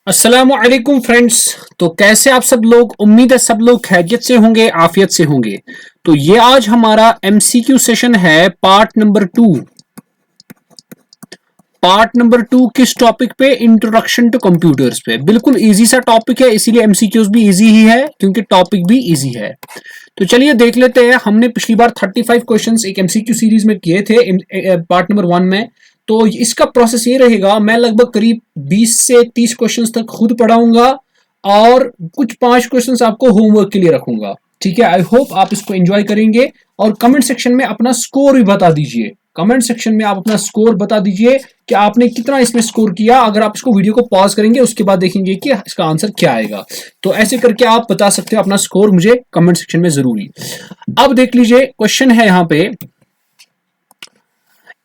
अस्सलामुअलैकुम फ्रेंड्स। तो कैसे आप सब लोग, उम्मीद है सब लोग खैरियत से होंगे, आफियत से होंगे। तो ये आज हमारा एमसीक्यू सेशन है, पार्ट नंबर टू किस टॉपिक पे? इंट्रोडक्शन टू कंप्यूटर्स पे। बिल्कुल इजी सा टॉपिक है, इसीलिए एमसीक्यूज भी इजी ही है क्योंकि टॉपिक भी इजी है। तो चलिए देख लेते हैं। हमने पिछली बार 35 क्वेश्चंस एक एमसीक्यू सीरीज में किए थे पार्ट नंबर 1 में। तो इसका प्रोसेस ये रहेगा, मैं लगभग करीब 20 से 30 क्वेश्चंस तक खुद पढ़ाऊंगा और कुछ 5 क्वेश्चंस आपको होमवर्क के लिए रखूंगा। ठीक है, आई होप आप इसको एंजॉय करेंगे। और कमेंट सेक्शन में अपना स्कोर भी बता दीजिए। कमेंट सेक्शन में आप अपना स्कोर बता दीजिए कि आपने कितना इसमें स्कोर किया। अगर आप इसको वीडियो को पॉज करेंगे उसके बाद देखेंगे कि इसका आंसर क्या आएगा। तो ऐसे करके आप बता सकते हो अपना स्कोर मुझे कमेंट सेक्शन में जरूरी। अब देख लीजिए, क्वेश्चन है यहां पे,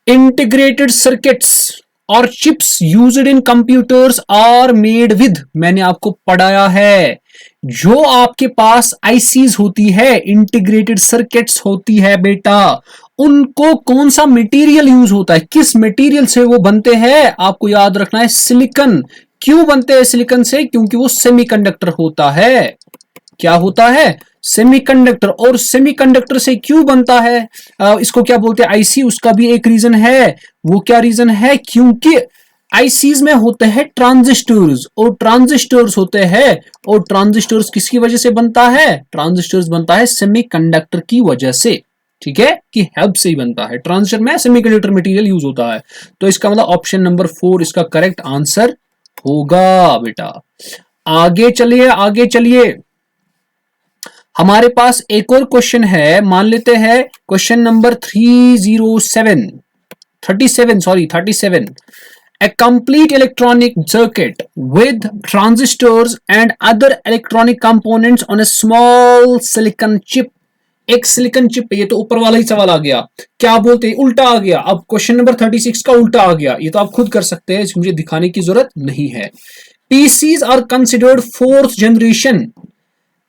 इंटीग्रेटेड सर्किट्स और chips used in computers are made with. मैंने आपको पढ़ाया है, जो आपके पास आईसीज होती है, इंटीग्रेटेड सर्किट्स होती है बेटा, उनको कौन सा मटेरियल यूज होता है, किस मटेरियल से वो बनते हैं? आपको याद रखना है सिलिकॉन। क्यों बनते हैं सिलिकॉन से? क्योंकि वो सेमीकंडक्टर होता है। क्या होता है? सेमीकंडक्टर। और सेमीकंडक्टर से क्यों बनता है? इसको क्या बोलते हैं? आईसी। उसका भी एक रीजन है। वो क्या रीजन है? क्योंकि आईसीज में होते हैं ट्रांजिस्टर्स, और ट्रांजिस्टर्स होते हैं, और ट्रांजिस्टर्स किसकी वजह से बनता है? ट्रांजिस्टर्स बनता है सेमीकंडक्टर की वजह से। ठीक है, कि हेल्प से ही बनता है। ट्रांजिस्टर में सेमीकंडक्टर मटेरियल यूज होता है। तो इसका मतलब ऑप्शन नंबर 4 इसका करेक्ट आंसर होगा बेटा। आगे चलिए, आगे चलिए। हमारे पास एक और क्वेश्चन है, मान लेते हैं question number 37। A complete electronic circuit with transistors and other electronic components on a small silicon chip। एक सिलिकॉन चिप। ये तो ऊपर वाला ही सवाल आ गया। क्या बोलते हैं? उल्टा आ गया। अब क्वेश्चन नंबर 36 का उल्टा आ गया। ये तो आप खुद कर सकते हैं, मुझे दिखाने की जरूरत नहीं है। PCs are considered fourth generation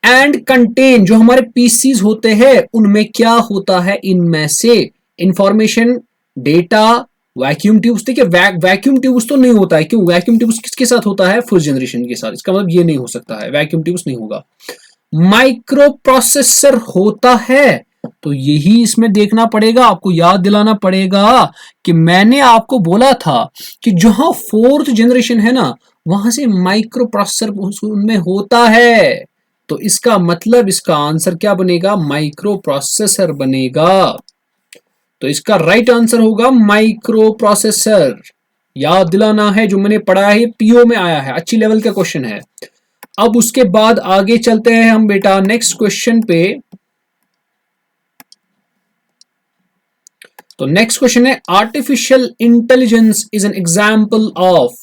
and contain. जो हमारे पीसीज होते हैं उनमें क्या होता है? इनमें से इंफॉर्मेशन, डेटा, वैक्यूम ट्यूब्स। देखिए वैक्यूम ट्यूब्स तो नहीं होता है। क्यों? वैक्यूम ट्यूब्स किसके साथ होता है? फर्स्ट जनरेशन के साथ। इसका मतलब ये नहीं हो सकता है, वैक्यूम ट्यूब्स नहीं होगा। माइक्रो प्रोसेसर होता है। तो यही इसमें देखना पड़ेगा, आपको याद दिलाना पड़ेगा कि मैंने आपको बोला था कि जहां फोर्थ जनरेशन है ना, वहां से माइक्रो प्रोसेसर उनमें होता है। तो इसका मतलब इसका आंसर क्या बनेगा? माइक्रो प्रोसेसर बनेगा। तो इसका राइट आंसर होगा माइक्रो प्रोसेसर। याद दिलाना है, जो मैंने पढ़ा है पीओ में आया है, अच्छी लेवल का क्वेश्चन है। अब उसके बाद आगे चलते हैं हम बेटा नेक्स्ट क्वेश्चन पे। तो नेक्स्ट क्वेश्चन है, artificial intelligence is an example of.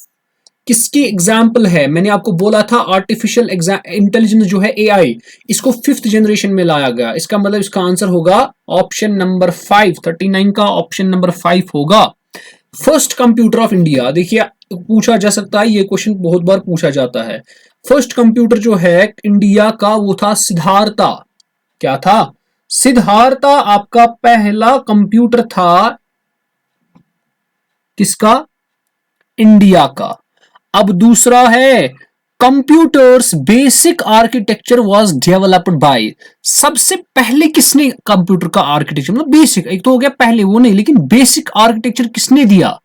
किसकी एग्जाम्पल है? मैंने आपको बोला था आर्टिफिशियल इंटेलिजेंस जो है एआई, इसको 5th जनरेशन में लाया गया। इसका मतलब इसका आंसर होगा ऑप्शन नंबर 5। 39 का ऑप्शन नंबर 5 होगा। First computer of India. देखिए पूछा जा सकता है, ये क्वेश्चन बहुत बार पूछा जाता है। फर्स्ट कंप्यूटर जो है इंडिया का वो था सिद्धार्था। क्या था? सिद्धार्था आपका पहला कंप्यूटर था। किसका? इंडिया का। अब दूसरा है, computers basic architecture was developed by. सबसे पहले किसने कंप्यूटर का आर्किटेक्चर, मतलब बेसिक, एक तो हो गया पहले वो नहीं, लेकिन बेसिक आर्किटेक्चर किसने दिया?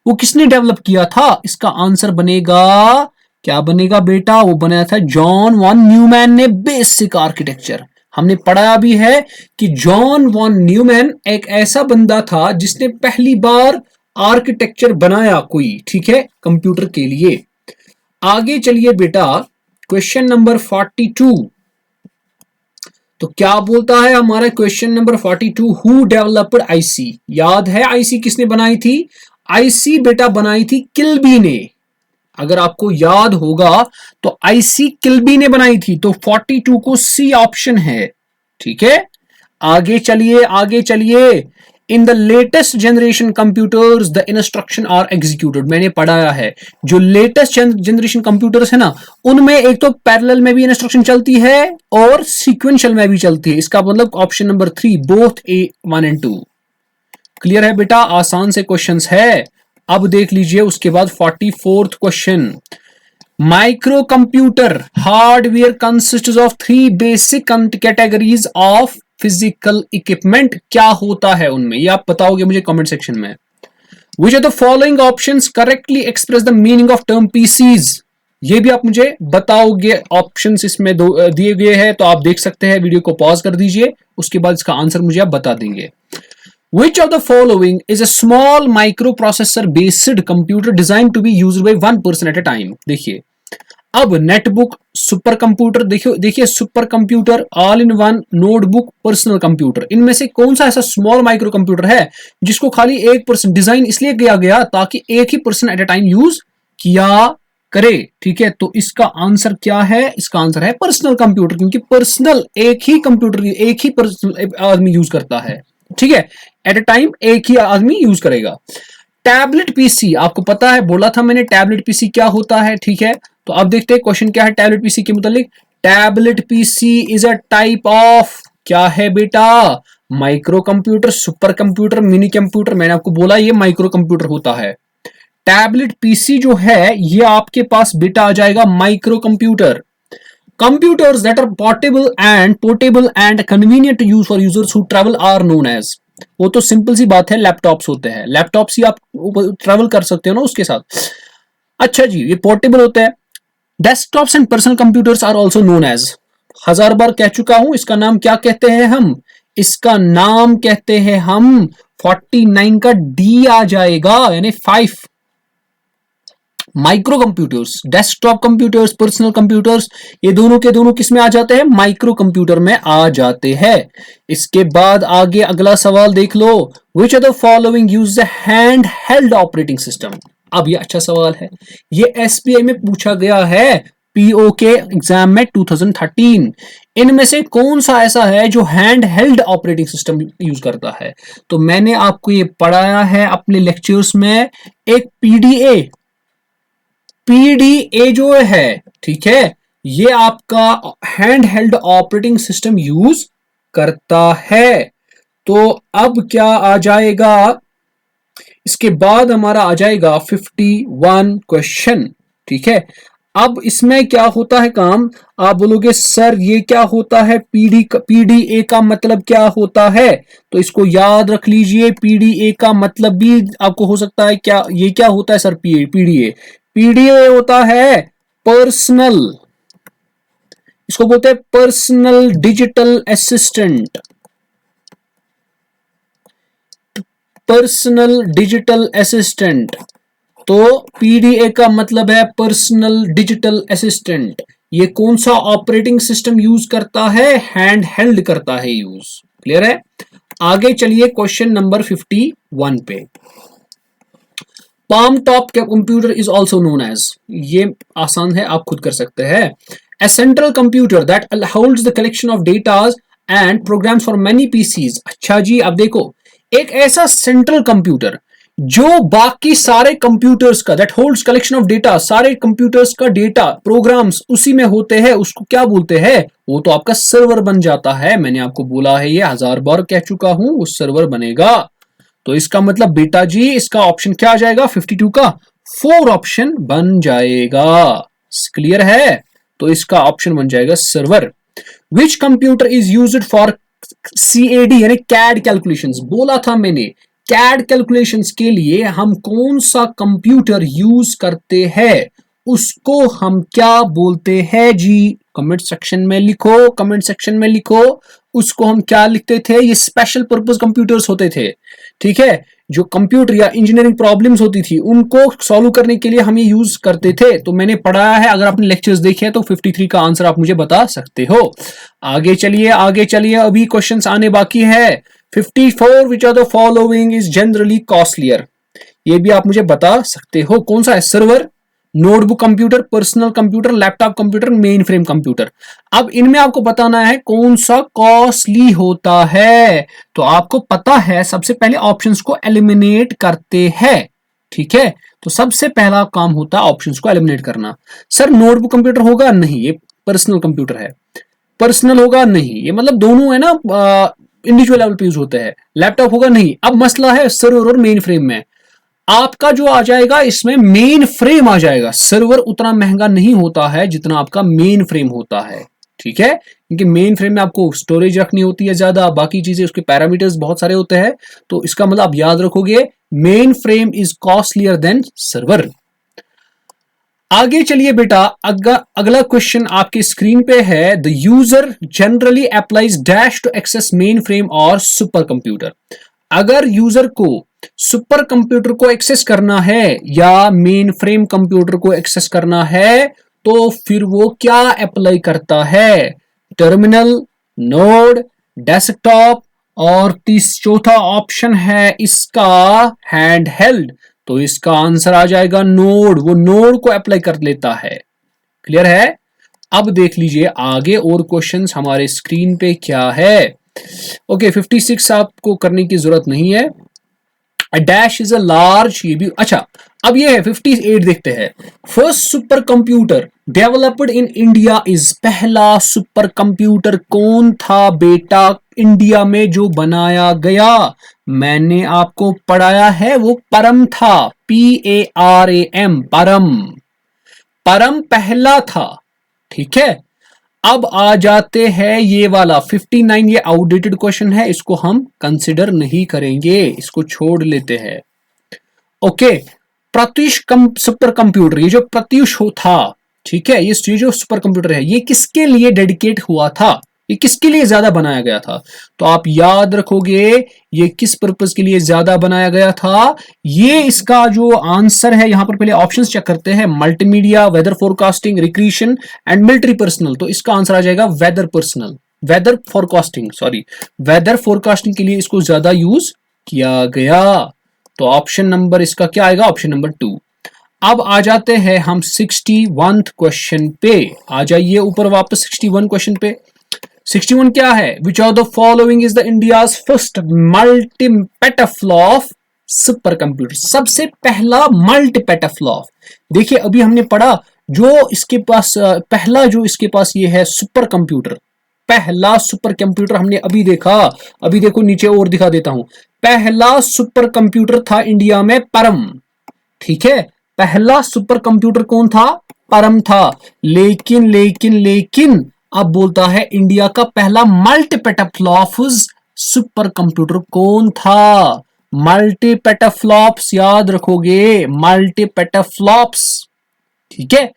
वो किसने डेवलप किया था? इसका आंसर बनेगा, क्या बनेगा बेटा? वो बनाया था जॉन वॉन न्यूमैन ने बेसिक आर्किटेक्चर। हमने पढ़ा भी है कि जॉन वॉन न्यूमैन एक ऐसा बंदा था जिसने पहली बार आर्किटेक्चर बनाया कोई, ठीक है, कंप्यूटर के लिए। आगे चलिए बेटा, क्वेश्चन नंबर 42। तो क्या बोलता है हमारा question number 42? Who developed IC. याद है आईसी किसने बनाई थी? आईसी बेटा बनाई थी किल्बी ने। अगर आपको याद होगा तो आईसी किल्बी ने बनाई थी। तो 42 को सी ऑप्शन है। ठीक है, आगे चलिए, आगे चलिए। In the latest generation computers the instruction are executed. मैंने पढ़ाया है, जो लेटेस्ट जनरेशन कंप्यूटर्स है ना, उनमें एक तो पैरेलल में भी इंस्ट्रक्शन चलती है और सीक्वेंशियल में भी चलती है। इसका मतलब option number 3, both A1 and 2। Clear है बेटा? आसान से क्वेश्चंस है। अब देख लीजिए उसके बाद 44th question. Micro computer hardware consist of three basic categories of physical equipment. क्या होता है उनमें, ये आप बताओगे मुझे कमेंट सेक्शन में। Which are the following options correctly express the meaning of term PCs, ये भी आप मुझे बताओगे। ऑप्शंस इसमें दिए गए हैं, तो आप देख सकते हैं, वीडियो को पॉज कर दीजिए, उसके बाद इसका आंसर मुझे आप बता देंगे। Which of the following is a small microprocessor based computer designed to be used by one person at a time? देखिए, अब नेटबुक, सुपर कंप्यूटर, देखिए super computer, all in one, notebook, personal computer, इनमें से कौन सा ऐसा small micro computer है जिसको खाली एक पर्सन, डिजाइन इसलिए किया गया ताकि एक ही person at a time use किया करे। ठीक है, तो इसका आंसर क्या है, इसका आंसर है पर्सनल कंप्यूटर, क्योंकि पर्सनल एक ही कंप्यूटर एक ही पर्सन आदमी यूज करता है। ठीक है, एट ए टाइम एक ही आदमी यूज करेगा। टैबलेट पीसी, आपको पता है, बोला था मैंने टैबलेट पीसी क्या होता है। ठीक है, तो अब देखते हैं क्वेश्चन क्या है टैबलेट पीसी के मुतालिक। Tablet PC is a type of, क्या है बेटा, micro computer, super computer, mini computer. मैंने आपको बोला ये माइक्रो कंप्यूटर होता है। टैबलेट पीसी जो है ये आपके पास बेटा आ जाएगा micro computer. Computers that are portable and convenient to use for users who travel are known as, वो तो सिंपल सी बात है, लैपटॉप्स होते हैं, लैपटॉप्स ही आप ट्रैवल कर सकते हो ना उसके साथ। अच्छा जी, ये पोर्टेबल होता है। Desktops and personal computers are also known as, 1000 बार कह चुका हूं, इसका नाम क्या कहते हैं हम, इसका नाम कहते हैं हम 49 का डी आ जाएगा, यानी 5 micro computers. Desktop computers, personal computers, ये दोनों के दोनों किस में आ जाते हैं, माइक्रो कंप्यूटर में आ जाते हैं। इसके बाद आगे अगला सवाल देख लो, which are the following use the hand held operating system. अब ये अच्छा सवाल है, ये एसबीआई में पूछा गया है, पीओ के एग्जाम में 2013। इनमें से कौन सा ऐसा है जो hand held operating system use करता है। तो मैंने आपको ये पढ़ाया है अपने लेक्चर्स में, एक पीडीए जो है, ठीक है, ये आपका hand held operating system use करता है। तो अब क्या आ जाएगा, इसके बाद हमारा आ जाएगा 51 क्वेश्चन। ठीक है, अब इसमें क्या होता है काम, आप बोलोगे सर ये क्या होता है, पीडीए का मतलब क्या होता है, तो इसको याद रख लीजिए। पीडीए का मतलब भी आपको हो सकता है क्या, ये क्या होता है सर, पीडीए होता है पर्सनल, इसको बोलते हैं personal digital assistant, personal digital assistant. तो पीडीए का मतलब है पर्सनल डिजिटल असिस्टेंट। ये कौन सा ऑपरेटिंग सिस्टम यूज करता है, हैंड हेल्ड करता है यूज। क्लियर है, आगे चलिए क्वेश्चन नंबर 51 पे। Palm top computer is also known as, ये आसान है, आप खुद कर सकते हैं। A central computer that holds the collection of datas and programs for many PCs. अच्छा जी, अब देखो, एक ऐसा सेंट्रल कंप्यूटर जो बाकी सारे कंप्यूटर्स का, that holds collection of data, सारे कंप्यूटर्स का डेटा प्रोग्राम्स उसी में होते हैं, उसको क्या बोलते हैं, वो तो आपका सर्वर बन जाता है। मैंने आपको बोला है, ये 1000 बार कह चुका हूं, वो सर्वर बनेगा। तो इसका मतलब बेटा जी, इसका ऑप्शन क्या आ जाएगा, 52 का 4 ऑप्शन बन जाएगा। क्लियर है, तो इसका ऑप्शन बन जाएगा server. Which computer is used for CAD यानी कैड कैलकुलेशंस, बोला था मैंने, कैड कैलकुलेशंस के लिए हम कौन सा कंप्यूटर यूज करते हैं, उसको हम क्या बोलते हैं जी, कमेंट सेक्शन में लिखो, कमेंट सेक्शन में लिखो। उसको हम क्या लिखते थे, ये स्पेशल पर्पस कंप्यूटर्स होते थे। ठीक है, जो कंप्यूटर या इंजीनियरिंग प्रॉब्लम्स होती थी उनको सॉल्व करने के लिए हम ये यूज करते थे। तो मैंने पढ़ाया है, अगर आपने लेक्चर्स देखे हैं तो 53 का आंसर आप मुझे बता सकते हो। आगे चलिए, आगे चलिए, अभी क्वेश्चंस आने बाकी है। 54 which are the following is generally costlier, ये भी आप मुझे बता सकते हो, कौन सा है, server, notebook computer, personal computer, laptop computer, main frame computer. अब इनमें आपको बताना है कौन सा कॉस्टली होता है। तो आपको पता है, सबसे पहले ऑप्शंस को एलिमिनेट करते हैं। ठीक है, तो सबसे पहला काम होता है ऑप्शंस को एलिमिनेट करना। सर नोटबुक कंप्यूटर होगा, नहीं, ये पर्सनल कंप्यूटर है। पर्सनल होगा, नहीं, ये मतलब दोनों है ना, इंडिविजुअल लेवल पे यूज होते हैं। लैपटॉप होगा, नहीं। अब मसला है सर्वर और मेन फ्रेम में। आपका जो आ जाएगा इसमें मेन फ्रेम आ जाएगा। सर्वर उतना महंगा नहीं होता है जितना आपका मेन फ्रेम होता है, ठीक है, क्योंकि मेन फ्रेम में आपको स्टोरेज रखनी होती है ज्यादा, बाकी चीजें उसके पैरामीटर्स बहुत सारे होते हैं, तो इसका मतलब आप याद रखोगे mainframe is costlier than server. आगे चलिए बेटा, अगला क्वेश्चन आपकी स्क्रीन पे है, the user generally applies dash to access mainframe और सुपर कंप्यूटर। अगर यूजर को सुपर कंप्यूटर को एक्सेस करना है या मेन फ्रेम कंप्यूटर को एक्सेस करना है तो फिर वो क्या अप्लाई करता है? टर्मिनल, नोड, डेस्कटॉप, और चौथा ऑप्शन है इसका हैंडहेल्ड। तो इसका आंसर आ जाएगा नोड, वो नोड को अप्लाई कर लेता है। क्लियर है? अब देख लीजिए आगे और क्वेश्चंस हमारे स्क्रीन पे क्या है। ओके 56 आपको करने की जरूरत नहीं है। A dash is a large, ये भी अच्छा। अब ये है 58 देखते हैं। First super computer developed in India is, पहला सुपर कंप्यूटर कौन था बेटा इंडिया में जो बनाया गया? मैंने आपको पढ़ाया है वो परम था, PARAM, परम। परम पहला था, ठीक है। अब आ जाते हैं ये वाला 59, ये आउटडेटेड क्वेश्चन है, इसको हम कंसिडर नहीं करेंगे, इसको छोड़ लेते हैं। ओके, प्रत्युष सुपर कंप्यूटर, ये जो प्रत्युष था, ठीक है, ये जो सुपर कंप्यूटर है ये किसके लिए डेडिकेट हुआ था? ये किसके लिए ज्यादा बनाया गया था? तो आप याद रखोगे ये किस पर्पस के लिए ज्यादा बनाया गया था। ये इसका जो आंसर है, यहां पर पहले ऑप्शंस चेक करते हैं, multimedia, weather forecasting, recreation and military personal. तो इसका आंसर आ जाएगा weather personal, weather forecasting, sorry, weather forecasting के लिए इसको ज्यादा यूज किया गया। तो ऑप्शन नंबर इसका क्या आएगा? Option number 2। अब आ जाते हैं हम 61 क्वेश्चन पे, आ जाइए ऊपर वापस 61 क्वेश्चन पे। 61 क्या है? Which of the following is the India's first multi petaflop super computer? सबसे पहला मल्टी पेटाफ्लॉप। देखिए अभी हमने पढ़ा जो इसके पास पहला जो इसके पास ये है सुपर कंप्यूटर, पहला सुपर कंप्यूटर हमने अभी देखा। अभी देखो नीचे और दिखा देता हूं, पहला सुपर कंप्यूटर था इंडिया में परम, ठीक है। पहला सुपर कंप्यूटर कौन था? परम था। लेकिन लेकिन लेकिन अब बोलता है इंडिया का पहला मल्टी पेटाफ्लॉप्स सुपर कंप्यूटर कौन था? मल्टी पेटाफ्लॉप्स याद रखोगे, मल्टी पेटाफ्लॉप्स, ठीक है।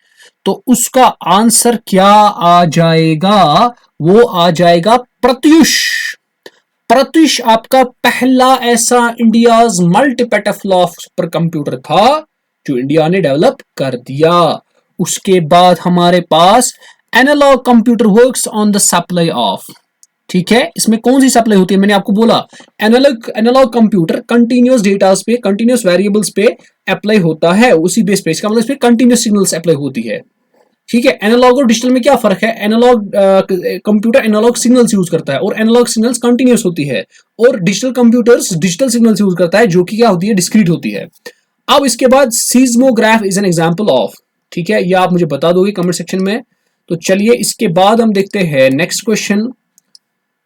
तो उसका आंसर क्या आ जाएगा? वो आ जाएगा प्रत्युष। प्रत्युष आपका पहला ऐसा India's multi petaflop super computer था जो इंडिया ने डेवलप कर दिया। उसके बाद हमारे पास analogue computer works on the supply of, ठीक है। इसमें कौन सी सप्लाई होती है? मैंने आपको बोला एनालॉग कंप्यूटर कंटिन्यूअस डेटा पे, कंटिन्यूअस वेरिएबल्स पे अप्लाई होता है, उसी बेस पे, इसका मतलब इस पे कंटिन्यूअस सिग्नल्स अप्लाई होती है, ठीक है। एनालॉग और डिजिटल में क्या फर्क है? Analog computer analog signals use करता है और एनालॉग सिग्नल्स कंटिन्यूअस होती है, और digital computers digital signals use करता है जो कि क्या होती है? डिस्क्रीट होती है। अब इसके बाद सीज्मोग्राफ इज एन एग्जांपल ऑफ, ठीक है, ये आप मुझे बता दोगे कमेंट सेक्शन में। तो चलिए इसके बाद हम देखते हैं next question.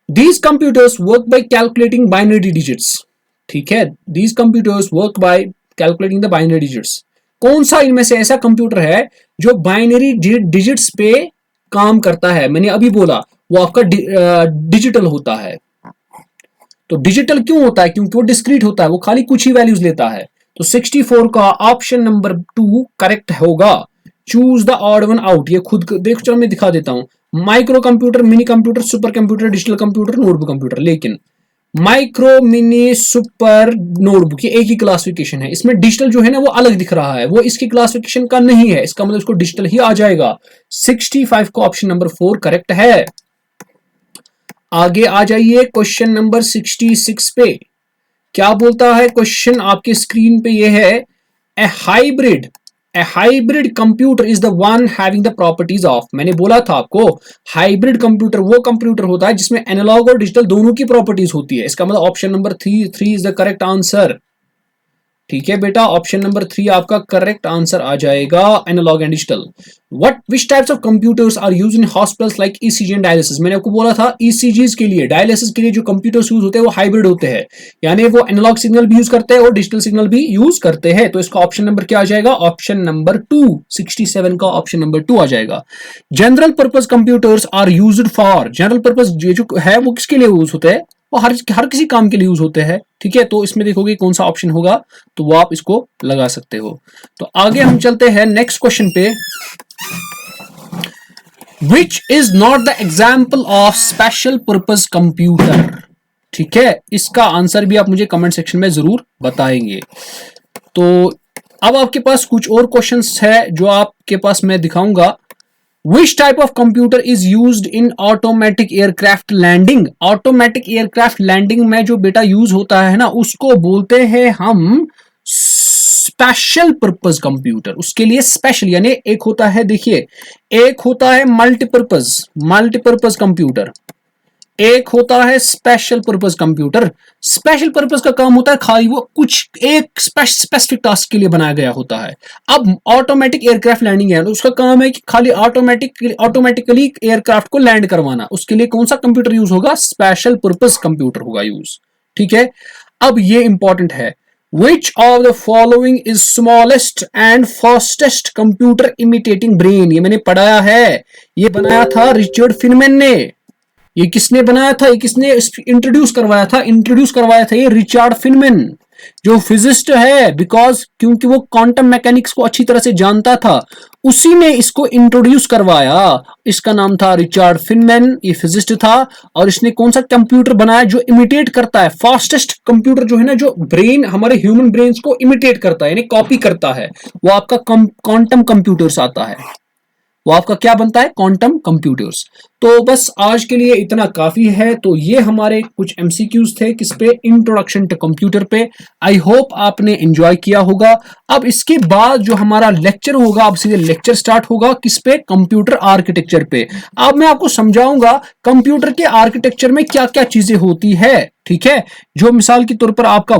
These computers work by calculating binary digits, ठीक है, these computers work by calculating the binary digits. कौन सा इनमें से ऐसा कंप्यूटर है जो बाइनरी डिजिट्स पे काम करता है? मैंने अभी बोला वो आपका डिजिटल होता है। तो डिजिटल क्यों होता है? क्योंकि वो डिस्क्रीट होता है, वो खाली कुछ ही वैल्यूज लेता है। तो 64 का ऑप्शन नंबर 2 करेक्ट होगा। Choose the odd one out, ये खुद देख, चलो मैं दिखा देता हूं। Micro computer, mini computer, super computer, digital computer, notebook computer. लेकिन माइक्रो, मिनी, सुपर, नोटबुक ये एक ही क्लासिफिकेशन है। इसमें डिजिटल जो है ना वो अलग दिख रहा है, वो इसकी क्लासिफिकेशन का नहीं है, इसका मतलब इसको डिजिटल ही आ जाएगा। 65 का ऑप्शन नंबर 4 करेक्ट है। आगे आ जाइए क्वेश्चन नंबर 66 पे। क्या बोलता है क्वेश्चन आपके स्क्रीन पे? ये है a hybrid computer is the one having the properties of. मैंने बोला था आपको हाइब्रिड कंप्यूटर वो कंप्यूटर होता है जिसमें एनालॉग और डिजिटल दोनों की प्रॉपर्टीज होती है। इसका मतलब option number 3 is the correct answer. ठीक है बेटा, ऑप्शन नंबर 3 आपका करेक्ट आंसर आ जाएगा, analog and digital. What which types of computers are used in hospitals like ECG and dialysis. मैंने आपको बोला था ईसीजीज के लिए, डायलिसिस के लिए जो कंप्यूटर्स यूज होते हैं वो हाइब्रिड होते हैं, यानी वो एनालॉग सिग्नल भी यूज करते हैं और डिजिटल सिग्नल भी यूज करते हैं। तो इसका ऑप्शन नंबर क्या आ जाएगा, ऑप्शन नंबर 2, 67 का ऑप्शन नंबर 2 आ जाएगा। General purpose computers are used for, general purpose जो है वो किसके लिए यूज होते हैं, वो हर किसी काम के लिए यूज होते हैं। ठीक है, तो इसमें देखोगे कौन सा ऑप्शन होगा, तो वो आप इसको लगा सकते हो। तो आगे हम चलते हैं नेक्स्ट क्वेश्चन पे। Which is not the example of special purpose computer. ठीक है, इसका आंसर भी आप मुझे कमेंट सेक्शन में जरूर बताएंगे। तो अब आपके पास कुछ और क्वेश्चंस है जो आपके पास मैं दिखाऊंगा। Which type of computer is used in automatic aircraft landing? Automatic aircraft landing में जो बेटा यूज होता है ना, उसको बोलते हैं हम स्पेशल पर्पज कंप्यूटर। उसके लिए स्पेशल यानी एक होता है, देखिए एक होता है मल्टीपर्पज कंप्यूटर, एक होता है special purpose computer. Special purpose का काम होता है खाली वो कुछ एक स्पेसिफिक टास्क के लिए बनाया गया होता है। अब ऑटोमेटिक एयरक्राफ्ट लैंडिंग है, उसका काम है कि खाली ऑटोमेटिकली एयरक्राफ्ट को लैंड करवाना। उसके लिए कौन सा कंप्यूटर यूज होगा, स्पेशल पर्पज कंप्यूटर होगा यूज। ठीक है, अब ये इंपॉर्टेंट है। Which of the following is smallest and fastest computer imitating brain? ये मैंने पढ़ाया है, ये बनाया था रिचर्ड फिनमैन ने। ये किसने बनाया था, ये किसने इंट्रोड्यूस करवाया था ये रिचर्ड फिनमैन, जो फिजिस्ट है, बिकॉज क्योंकि वो क्वांटम मैकेनिक्स को अच्छी तरह से जानता था, उसी ने इसको इंट्रोड्यूस करवाया। इसका नाम था रिचर्ड फिनमैन, ये फिजिस्ट था, और इसने कौन सा कंप्यूटर बनाया जो इमिटेट करता है, फास्टेस्ट कंप्यूटर जो है ना, जो ब्रेन हमारे ह्यूमन ब्रेन्स को इमिटेट करता है यानी कॉपी करता है, वो आपका क्वांटम कंप्यूटर्स आता है। वो आपका क्या बनता है, क्वांटम कंप्यूटर्स। तो बस आज के लिए इतना काफी है। तो ये हमारे कुछ एमसीक्यूज थे किस पे, इंट्रोडक्शन टू कंप्यूटर पे। आई होप आपने एंजॉय किया होगा। अब इसके बाद जो हमारा लेक्चर होगा, अब सीधे लेक्चर स्टार्ट होगा किस पे, कंप्यूटर आर्किटेक्चर पे। अब मैं आपको समझाऊंगा कंप्यूटर के आर्किटेक्चर में क्या क्या चीजें होती है। ठीक है, जो मिसाल के तौर पर आपका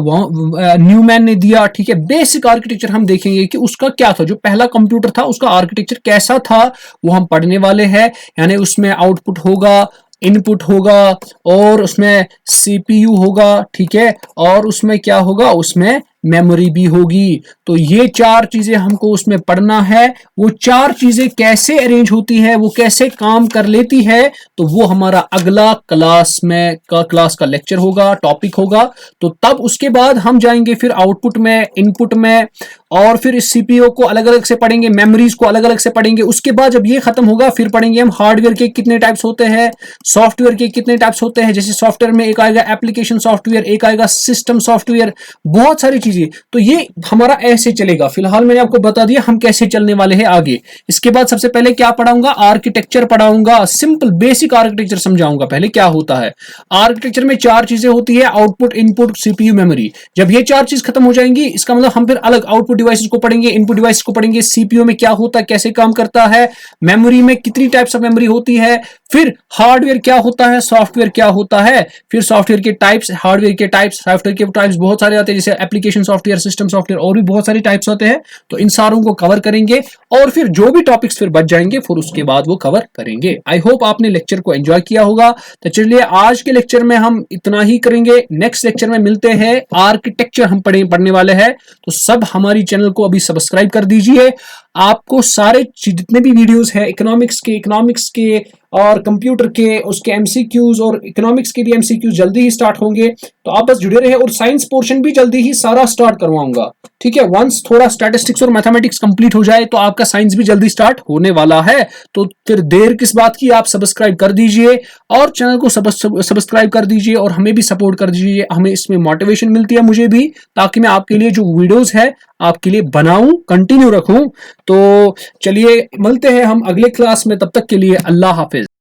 न्यूमैन ने दिया, ठीक है, बेसिक आर्किटेक्चर हम देखेंगे कि उसका क्या था, जो पहला कंप्यूटर था उसका आर्किटेक्चर कैसा था, वो हम पढ़ने वाले हैं। यानी उसमें आउटपुट होगा, इनपुट होगा, और उसमें सीपीयू होगा, ठीक है, और उसमें क्या होगा, उसमें मेमोरी भी होगी। तो ये चार चीजें हमको उसमें पढ़ना है। वो चार चीजें कैसे अरेंज होती है, वो कैसे काम कर लेती है, तो वो हमारा अगला क्लास का लेक्चर होगा, टॉपिक होगा। तो तब उसके बाद हम जाएंगे फिर आउटपुट में, इनपुट में, और फिर इस सीपीयू को अलग अलग से पढ़ेंगे, मेमोरीज को अलग अलग से पढ़ेंगे। उसके बाद जब ये खत्म होगा फिर पढ़ेंगे हम हार्डवेयर के कितने टाइप्स होते हैं, सॉफ्टवेयर के कितने टाइप्स होते हैं। जैसे सॉफ्टवेयर में एक आएगा एप्लीकेशन सॉफ्टवेयर, एक आएगा सिस्टम सॉफ्टवेयर, बहुत सारी चीजें। तो ये हमारा ऐसे चलेगा। फिलहाल मैंने आपको बता दिया हम कैसे चलने वाले हैं आगे। इसके बाद सबसे पहले क्या पढ़ाऊंगा, आर्किटेक्चर पढ़ाऊंगा, सिंपल बेसिक आर्किटेक्चर समझाऊंगा। पहले क्या होता है आर्किटेक्चर में, चार चीजें होती है, आउटपुट, इनपुट, सीपीयू, मेमोरी। जब ये चार चीज खत्म हो जाएंगी, इसका मतलब हम फिर अलग आउटपुट डिवाइसेस को पढ़ेंगे, इनपुट डिवाइस को पढ़ेंगे, सीपीयू में क्या होता है, कैसे काम करता है, मेमोरी में कितनी टाइप्स ऑफ मेमोरी होती है, फिर हार्डवेयर क्या होता है, सॉफ्टवेयर क्या होता है, फिर सॉफ्टवेयर के टाइप्स, हार्डवेयर के टाइप्स, सॉफ्टवेयर के टाइप्स बहुत सारे आते हैं, जैसे एप्लीकेशन सॉफ्टवेयर, सिस्टम सॉफ्टवेयर, और भी बहुत सारे टाइप्स होते हैं। तो इन सारों को कवर करेंगे, और फिर जो भी टॉपिक्स फिर बच जाएंगे फिर उसके बाद वो कवर करेंगे। आई होप आपने लेक्चर को एंजॉय किया होगा। तो चलिए आज के लेक्चर में हम इतना ही करेंगे। नेक्स्ट लेक्चर में मिलते हैं, आर्किटेक्चर हम पढ़ने वाले हैं। तो सब हमारी चैनल को अभी सब्सक्राइब कर दीजिए। आपको सारे जितने भी वीडियोस है इकोनॉमिक्स के और कंप्यूटर के, उसके एमसीक्यूज, और इकोनॉमिक्स के भी एमसीक्यूज जल्दी ही स्टार्ट होंगे। तो आप बस जुड़े रहे, और साइंस पोर्शन भी जल्दी ही सारा स्टार्ट करवाऊंगा। ठीक है, वंस थोड़ा स्टैटिस्टिक्स और मैथमेटिक्स कंप्लीट हो जाए तो आपका साइंस भी जल्दी स्टार्ट होने वाला है। तो फिर देर किस बात की, आप सब्सक्राइब कर दीजिए और चैनल को सब्सक्राइब कर दीजिए, और हमें भी सपोर्ट कर दीजिए। हमें इसमें मोटिवेशन मिलती है, मुझे भी, ताकि मैं आपके लिए जो वीडियोस है आपके लिए बनाऊं, कंटिन्यू रखूं। तो चलिए मिलते हैं हम अगले क्लास में, तब तक के लिए अल्लाह हाफिज।